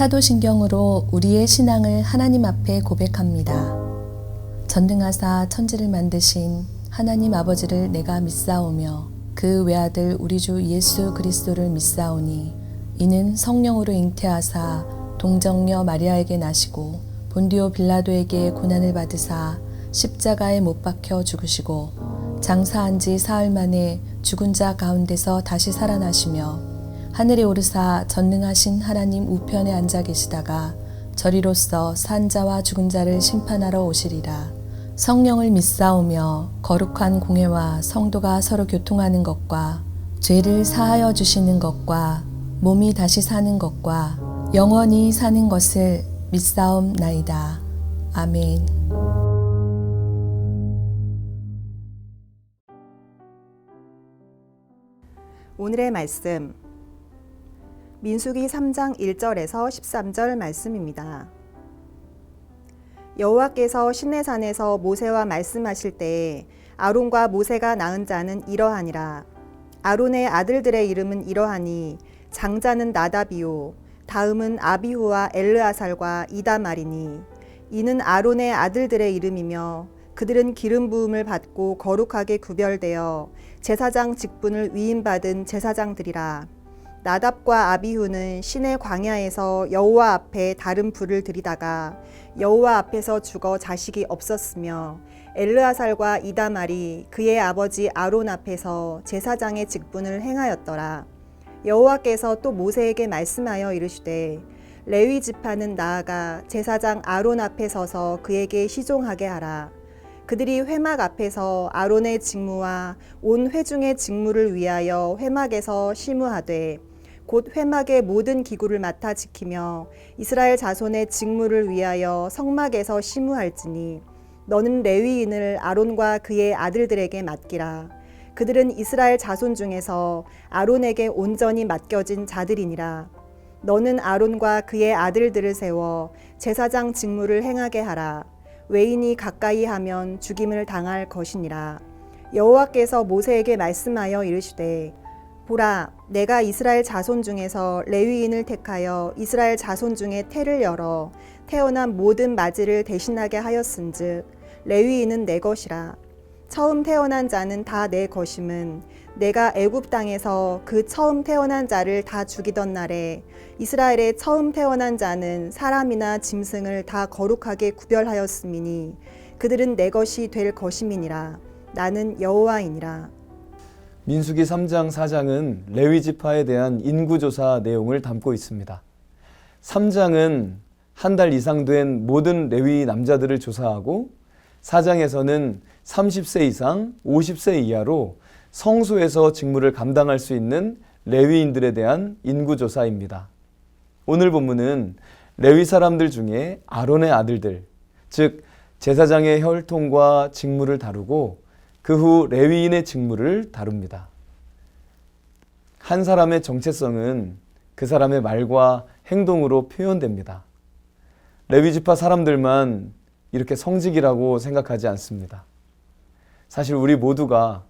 사도신경으로 우리의 신앙을 하나님 앞에 고백합니다. 전능하사 천지를 만드신 하나님 아버지를 내가 믿사오며 그 외아들 우리 주 예수 그리스도를 믿사오니 이는 성령으로 잉태하사 동정녀 마리아에게 나시고 본디오 빌라도에게 고난을 받으사 십자가에 못 박혀 죽으시고 장사한 지 사흘 만에 죽은 자 가운데서 다시 살아나시며 하늘에 오르사 전능하신 하나님 우편에 앉아 계시다가 저리로서 산 자와 죽은 자를 심판하러 오시리라. 성령을 믿사오며 거룩한 공회와 성도가 서로 교통하는 것과 죄를 사하여 주시는 것과 몸이 다시 사는 것과 영원히 사는 것을 믿사옵나이다. 아멘. 오늘의 말씀 민수기 3장 1절에서 13절 말씀입니다. 여호와께서 시내산에서 모세와 말씀하실 때에 아론과 모세가 낳은 자는 이러하니라. 아론의 아들들의 이름은 이러하니 장자는 나답이요 다음은 아비후와 엘르아살과 이다말이니 이는 아론의 아들들의 이름이며 그들은 기름 부음을 받고 거룩하게 구별되어 제사장 직분을 위임받은 제사장들이라. 나답과 아비후는 시내 광야에서 여호와 앞에 다른 불을 들이다가 여호와 앞에서 죽어 자식이 없었으며 엘르아살과 이다말이 그의 아버지 아론 앞에서 제사장의 직분을 행하였더라. 여호와께서 또 모세에게 말씀하여 이르시되 레위 지파는 나아가 제사장 아론 앞에 서서 그에게 시종하게 하라. 그들이 회막 앞에서 아론의 직무와 온 회중의 직무를 위하여 회막에서 심우하되 곧 회막의 모든 기구를 맡아 지키며 이스라엘 자손의 직무를 위하여 성막에서 심우할지니 너는 레위인을 아론과 그의 아들들에게 맡기라. 그들은 이스라엘 자손 중에서 아론에게 온전히 맡겨진 자들이니라. 너는 아론과 그의 아들들을 세워 제사장 직무를 행하게 하라. 외인이 가까이 하면 죽임을 당할 것이니라. 여호와께서 모세에게 말씀하여 이르시되 보라, 내가 이스라엘 자손 중에서 레위인을 택하여 이스라엘 자손 중에 태를 열어 태어난 모든 맞이를 대신하게 하였은즉 레위인은 내 것이라. 처음 태어난 자는 다 내 것임은 내가 애굽 땅에서 그 처음 태어난 자를 다 죽이던 날에 이스라엘의 처음 태어난 자는 사람이나 짐승을 다 거룩하게 구별하였음이니 그들은 내 것이 될 것임이니라. 나는 여호와이니라. 민수기 3장 4장은 레위 지파에 대한 인구조사 내용을 담고 있습니다. 3장은 한 달 이상 된 모든 레위 남자들을 조사하고 4장에서는 30세 이상 50세 이하로 성소에서 직무를 감당할 수 있는 레위인들에 대한 인구조사입니다. 오늘 본문은 레위 사람들 중에 아론의 아들들, 즉 제사장의 혈통과 직무를 다루고 그 후 레위인의 직무를 다룹니다. 한 사람의 정체성은 그 사람의 말과 행동으로 표현됩니다. 레위 지파 사람들만 이렇게 성직이라고 생각하지 않습니다. 사실 우리 모두가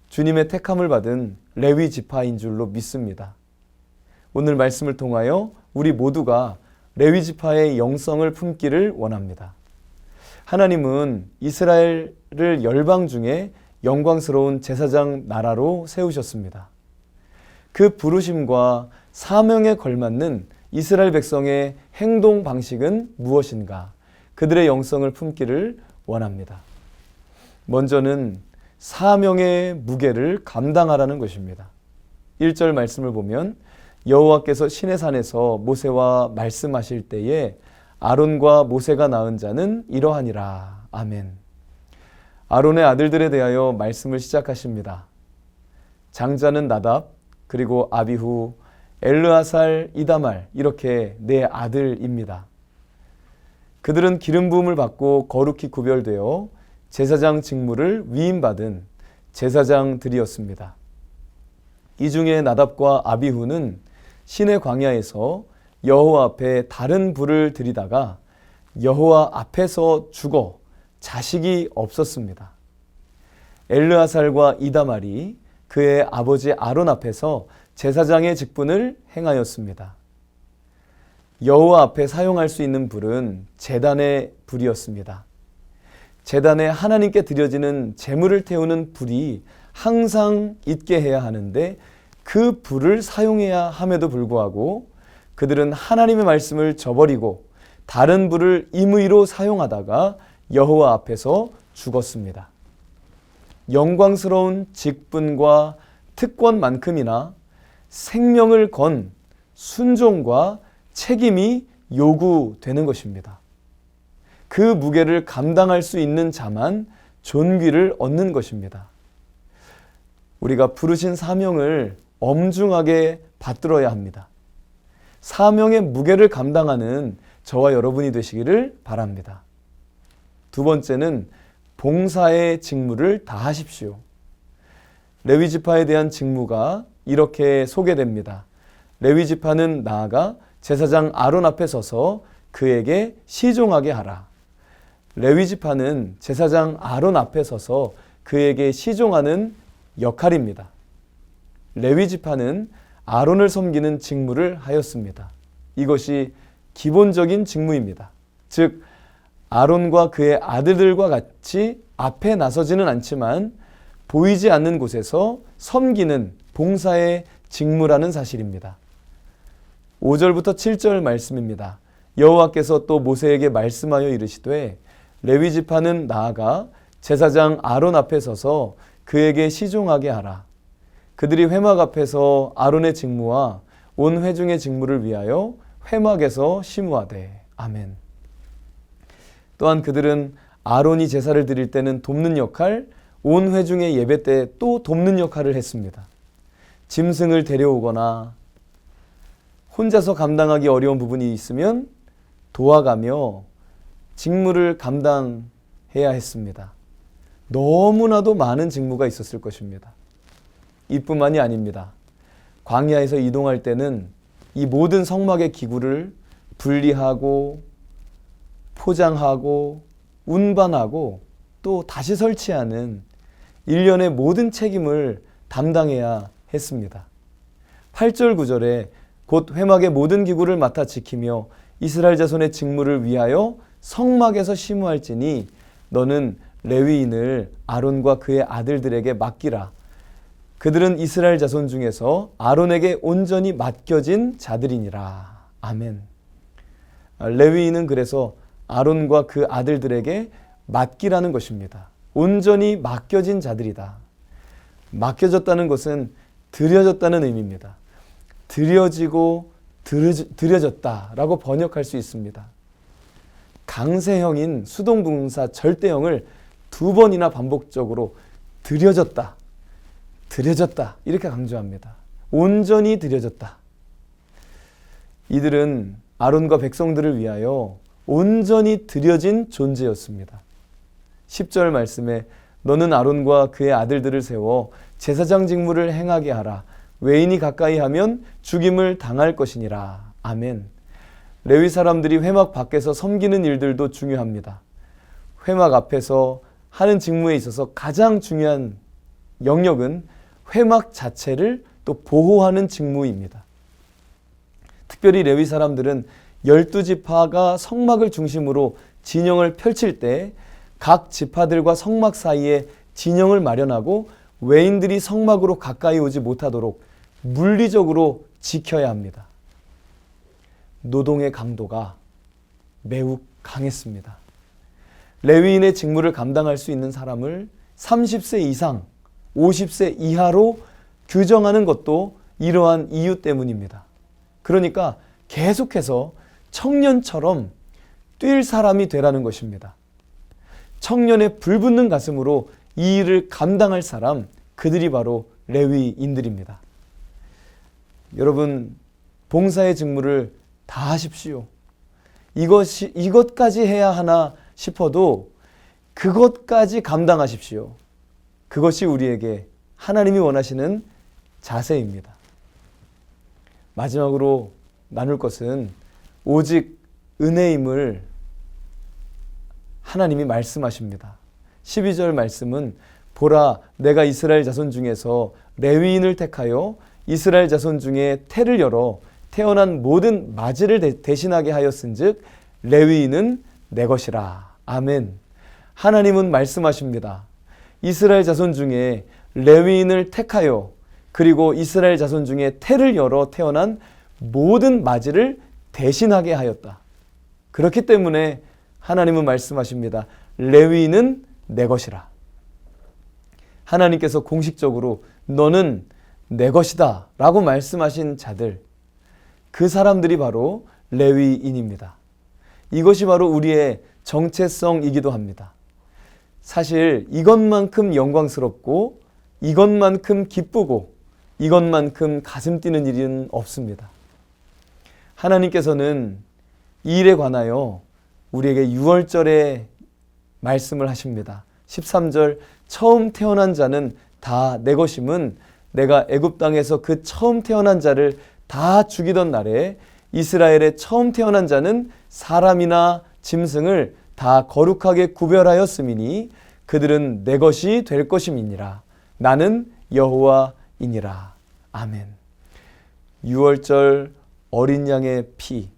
주님의 택함을 받은 레위 지파인 줄로 믿습니다. 오늘 말씀을 통하여 우리 모두가 레위 지파의 영성을 품기를 원합니다. 하나님은 이스라엘을 열방 중에 영광스러운 제사장 나라로 세우셨습니다. 그 부르심과 사명에 걸맞는 이스라엘 백성의 행동 방식은 무엇인가? 그들의 영성을 품기를 원합니다. 먼저는 사명의 무게를 감당하라는 것입니다. 1절 말씀을 보면 여호와께서 시내산에서 모세와 말씀하실 때에 아론과 모세가 낳은 자는 이러하니라. 아멘. 아론의 아들들에 대하여 말씀을 시작하십니다. 장자는 나답, 그리고 아비후, 엘르아살, 이다말 이렇게 네 아들입니다. 그들은 기름 부음을 받고 거룩히 구별되어 제사장 직무를 위임받은 제사장들이었습니다. 이 중에 나답과 아비후는 시내 광야에서 여호와 앞에 다른 불을 들이다가 여호와 앞에서 죽어 자식이 없었습니다. 엘르아살과 이다말이 그의 아버지 아론 앞에서 제사장의 직분을 행하였습니다. 여호와 앞에 사용할 수 있는 불은 제단의 불이었습니다. 제단에 하나님께 드려지는 제물을 태우는 불이 항상 있게 해야 하는데 그 불을 사용해야 함에도 불구하고 그들은 하나님의 말씀을 저버리고 다른 불을 임의로 사용하다가 여호와 앞에서 죽었습니다. 영광스러운 직분과 특권만큼이나 생명을 건 순종과 책임이 요구되는 것입니다. 그 무게를 감당할 수 있는 자만 존귀를 얻는 것입니다. 우리가 부르신 사명을 엄중하게 받들어야 합니다. 사명의 무게를 감당하는 저와 여러분이 되시기를 바랍니다. 두 번째는 봉사의 직무를 다하십시오. 레위 지파에 대한 직무가 이렇게 소개됩니다. 레위 지파는 나아가 제사장 아론 앞에 서서 그에게 시종하게 하라. 레위 지파는 제사장 아론 앞에 서서 그에게 시종하는 역할입니다. 레위 지파는 아론을 섬기는 직무를 하였습니다. 이것이 기본적인 직무입니다. 즉 아론과 그의 아들들과 같이 앞에 나서지는 않지만 보이지 않는 곳에서 섬기는 봉사의 직무라는 사실입니다. 5절부터 7절 말씀입니다. 여호와께서 또 모세에게 말씀하여 이르시되 레위 지파는 나아가 제사장 아론 앞에 서서 그에게 시종하게 하라. 그들이 회막 앞에서 아론의 직무와 온 회중의 직무를 위하여 회막에서 심우하되. 아멘. 또한 그들은 아론이 제사를 드릴 때는 돕는 역할, 온 회중의 예배 때 또 돕는 역할을 했습니다. 짐승을 데려오거나 혼자서 감당하기 어려운 부분이 있으면 도와가며 직무를 감당해야 했습니다. 너무나도 많은 직무가 있었을 것입니다. 이뿐만이 아닙니다. 광야에서 이동할 때는 이 모든 성막의 기구를 분리하고 포장하고 운반하고 또 다시 설치하는 일련의 모든 책임을 담당해야 했습니다. 8절 9절에 곧 회막의 모든 기구를 맡아 지키며 이스라엘 자손의 직무를 위하여 성막에서 심우할지니 너는 레위인을 아론과 그의 아들들에게 맡기라. 그들은 이스라엘 자손 중에서 아론에게 온전히 맡겨진 자들이니라. 아멘. 레위인은 그래서 아론과 그 아들들에게 맡기라는 것입니다. 온전히 맡겨진 자들이다. 맡겨졌다는 것은 드려졌다는 의미입니다. 드려지고 드려졌다라고 번역할 수 있습니다. 강세형인 수동분사 절대형을 두 번이나 반복적으로 드려졌다, 드려졌다 이렇게 강조합니다. 온전히 드려졌다. 이들은 아론과 백성들을 위하여 온전히 드려진 존재였습니다. 10절 말씀에 너는 아론과 그의 아들들을 세워 제사장 직무를 행하게 하라. 외인이 가까이 하면 죽임을 당할 것이니라. 아멘. 레위 사람들이 회막 밖에서 섬기는 일들도 중요합니다. 회막 앞에서 하는 직무에 있어서 가장 중요한 영역은 회막 자체를 또 보호하는 직무입니다. 특별히 레위 사람들은 12지파가 성막을 중심으로 진영을 펼칠 때 각 지파들과 성막 사이에 진영을 마련하고 외인들이 성막으로 가까이 오지 못하도록 물리적으로 지켜야 합니다. 노동의 강도가 매우 강했습니다. 레위인의 직무를 감당할 수 있는 사람을 30세 이상, 50세 이하로 규정하는 것도 이러한 이유 때문입니다. 그러니까 계속해서 청년처럼 뛸 사람이 되라는 것입니다. 청년의 불붙는 가슴으로 이 일을 감당할 사람, 그들이 바로 레위인들입니다. 여러분, 봉사의 직무를 다 하십시오. 이것까지 해야 하나 싶어도 그것까지 감당하십시오. 그것이 우리에게 하나님이 원하시는 자세입니다. 마지막으로 나눌 것은 오직 은혜임을 하나님이 말씀하십니다. 12절 말씀은 보라 내가 이스라엘 자손 중에서 레위인을 택하여 이스라엘 자손 중에 태를 열어 태어난 모든 맞이를 대신하게 하였은즉 레위인은 내 것이라. 아멘. 하나님은 말씀하십니다. 이스라엘 자손 중에 레위인을 택하여 그리고 이스라엘 자손 중에 태를 열어 태어난 모든 맞이를 대신하게 하였다. 그렇기 때문에 하나님은 말씀하십니다. 레위인은 내 것이라. 하나님께서 공식적으로 너는 내 것이다 라고 말씀하신 자들, 그 사람들이 바로 레위인입니다. 이것이 바로 우리의 정체성이기도 합니다. 사실 이것만큼 영광스럽고 이것만큼 기쁘고 이것만큼 가슴 뛰는 일은 없습니다. 하나님께서는 이 일에 관하여 우리에게 유월절에 말씀을 하십니다. 13절 처음 태어난 자는 다 내 것임은 내가 애굽 땅에서 그 처음 태어난 자를 다 죽이던 날에 이스라엘의 처음 태어난 자는 사람이나 짐승을 다 거룩하게 구별하였음이니 그들은 내 것이 될 것임이니라. 나는 여호와이니라. 아멘. 유월절 어린 양의 피,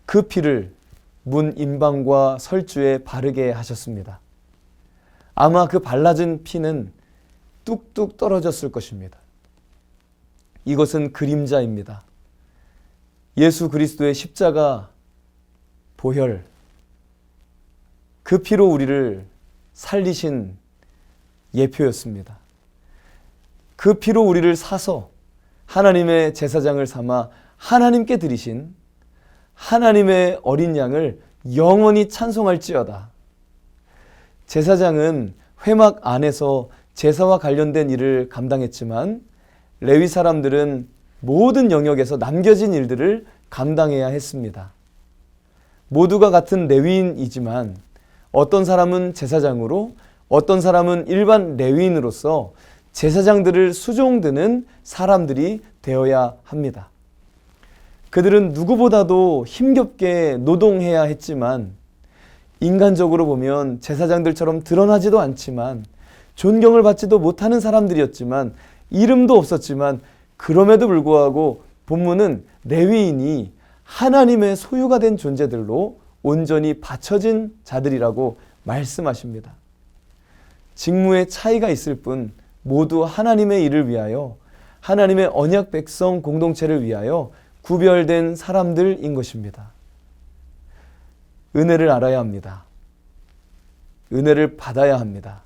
그 피를 문 임방과 설주에 바르게 하셨습니다. 아마 그 발라진 피는 뚝뚝 떨어졌을 것입니다. 이것은 그림자입니다. 예수 그리스도의 십자가 보혈, 그 피로 우리를 살리신 예표였습니다. 그 피로 우리를 사서 하나님의 제사장을 삼아 하나님께 드리신 하나님의 어린 양을 영원히 찬송할지어다. 제사장은 회막 안에서 제사와 관련된 일을 감당했지만 레위 사람들은 모든 영역에서 남겨진 일들을 감당해야 했습니다. 모두가 같은 레위인이지만 어떤 사람은 제사장으로 어떤 사람은 일반 레위인으로서 제사장들을 수종드는 사람들이 되어야 합니다. 그들은 누구보다도 힘겹게 노동해야 했지만 인간적으로 보면 제사장들처럼 드러나지도 않지만 존경을 받지도 못하는 사람들이었지만 이름도 없었지만 그럼에도 불구하고 본문은 레위인이 하나님의 소유가 된 존재들로 온전히 바쳐진 자들이라고 말씀하십니다. 직무의 차이가 있을 뿐 모두 하나님의 일을 위하여 하나님의 언약 백성 공동체를 위하여 구별된 사람들인 것입니다. 은혜를 알아야 합니다. 은혜를 받아야 합니다.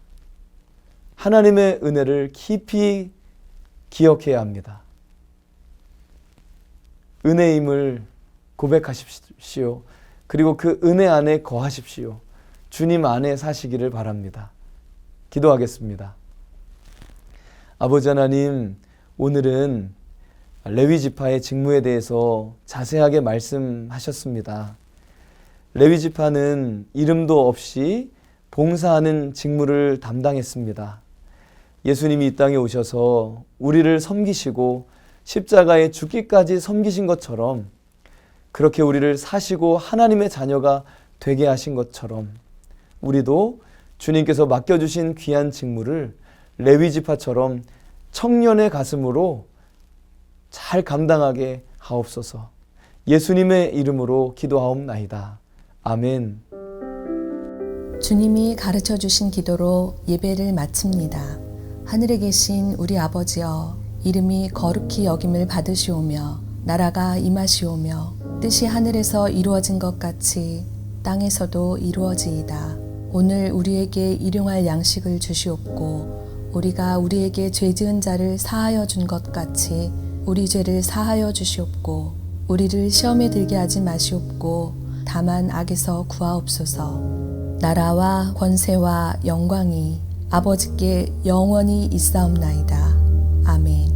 하나님의 은혜를 깊이 기억해야 합니다. 은혜임을 고백하십시오. 그리고 그 은혜 안에 거하십시오. 주님 안에 사시기를 바랍니다. 기도하겠습니다. 아버지 하나님, 오늘은 레위 지파의 직무에 대해서 자세하게 말씀하셨습니다. 레위 지파는 이름도 없이 봉사하는 직무를 담당했습니다. 예수님이 이 땅에 오셔서 우리를 섬기시고 십자가에 죽기까지 섬기신 것처럼 그렇게 우리를 사시고 하나님의 자녀가 되게 하신 것처럼 우리도 주님께서 맡겨주신 귀한 직무를 레위 지파처럼 청년의 가슴으로 잘 감당하게 하옵소서. 예수님의 이름으로 기도하옵나이다. 아멘. 주님이 가르쳐 주신 기도로 예배를 마칩니다. 하늘에 계신 우리 아버지여, 이름이 거룩히 여김을 받으시오며 나라가 임하시오며 뜻이 하늘에서 이루어진 것 같이 땅에서도 이루어지이다. 오늘 우리에게 일용할 양식을 주시옵고 우리가 우리에게 죄 지은 자를 사하여 준 것 같이 우리 죄를 사하여 주시옵고 우리를 시험에 들게 하지 마시옵고 다만 악에서 구하옵소서. 나라와 권세와 영광이 아버지께 영원히 있사옵나이다. 아멘.